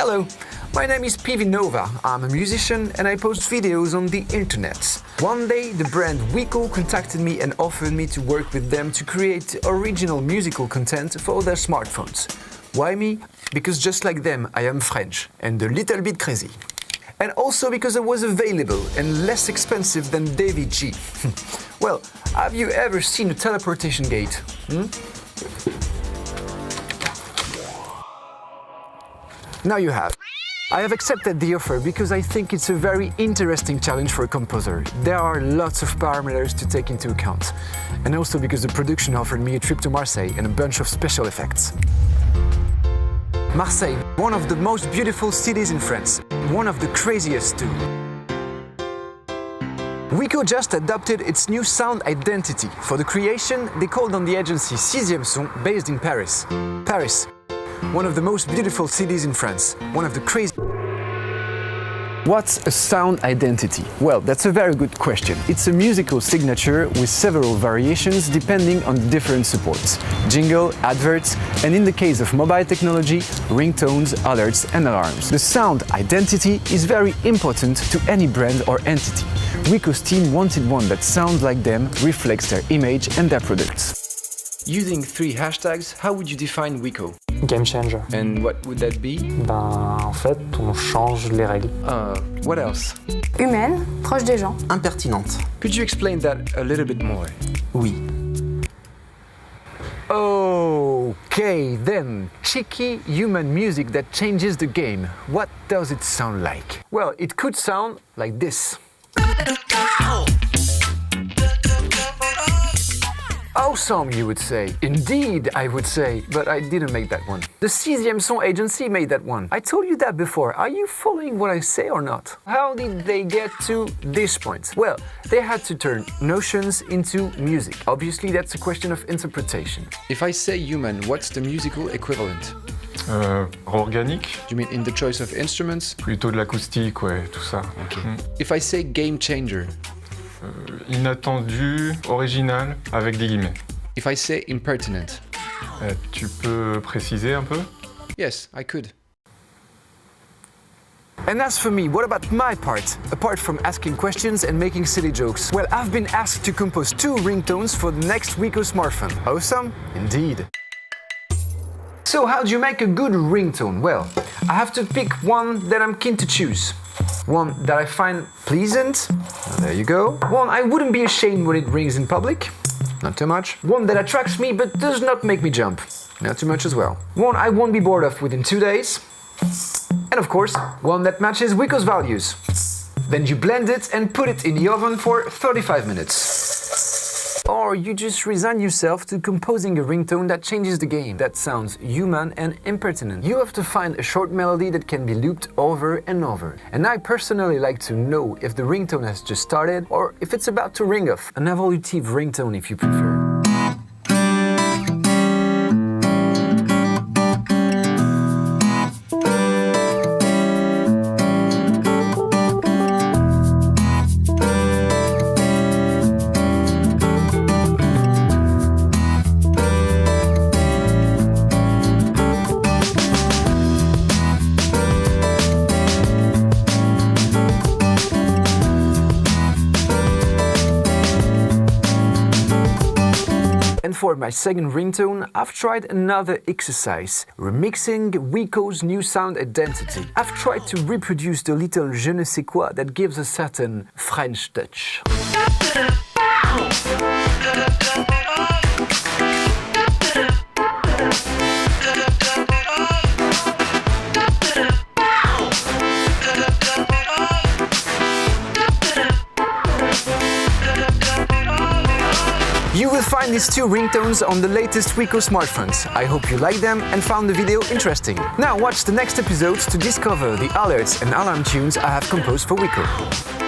Hello, my name is PV Nova. I'm a musician and I post videos on the internet. One day, the brand Wiko contacted me and offered me to work with them to create original musical content for their smartphones. Why me? Because just like them, I am French and a little bit crazy. And also because I was available and less expensive than David G. Well, have you ever seen a teleportation gate? Now you have. I have accepted the offer because I think it's a very interesting challenge for a composer. There are lots of parameters to take into account. And also because the production offered me a trip to Marseille and a bunch of special effects. Marseille, one of the most beautiful cities in France, one of the craziest too. Wiko just adopted its new sound identity. For the creation, they called on the agency Sixième Son, based in Paris. Paris, one of the most beautiful cities in France, one of the crazy... What's a sound identity? Well, that's a very good question. It's a musical signature with several variations depending on different supports. Jingle, adverts, and in the case of mobile technology, ringtones, alerts and alarms. The sound identity is very important to any brand or entity. Wiko's team wanted one that sounds like them, reflects their image and their products. Using 3 hashtags, how would you define Wiko? Game changer. And what would that be? En fait, on change les règles. What else? Humaine, proche des gens. Impertinente. Could you explain that a little bit more? Oui. Okay, then. Cheeky human music that changes the game. What does it sound like? Well, it could sound like this. Awesome, you would say. Indeed, I would say, but I didn't make that one. The Sixième Son agency made that one. I told you that before. Are you following what I say or not? How did they get to this point? Well, they had to turn notions into music. Obviously, that's a question of interpretation. If I say human, what's the musical equivalent? Organique. You mean in the choice of instruments? Plutôt de l'acoustique, ouais, tout ça. Okay. If I say game changer? Inattendu, original, avec des guillemets. If I say impertinent? Tu peux préciser un peu? Yes, I could. And as for me, what about my part? Apart from asking questions and making silly jokes? Well, I've been asked to compose 2 ringtones for the next Wiko smartphone. Awesome? Indeed. So how do you make a good ringtone? Well, I have to pick one that I'm keen to choose. One that I find pleasant. There you go. One I wouldn't be ashamed when it rings in public. Not too much. One that attracts me but does not make me jump. Not too much as well. One I won't be bored of within 2 days. And of course, one that matches Wiko's values. Then you blend it and put it in the oven for 35 minutes. Or you just resign yourself to composing a ringtone that changes the game, that sounds human and impertinent. You have to find a short melody that can be looped over and over. And I personally like to know if the ringtone has just started or if it's about to ring off. An evolutive ringtone if you prefer. And for my second ringtone, I've tried another exercise, remixing Wiko's new sound identity. I've tried to reproduce the little je ne sais quoi that gives a certain French touch. You will find these 2 ringtones on the latest Wiko smartphones. I hope you liked them and found the video interesting. Now watch the next episodes to discover the alerts and alarm tunes I have composed for Wiko.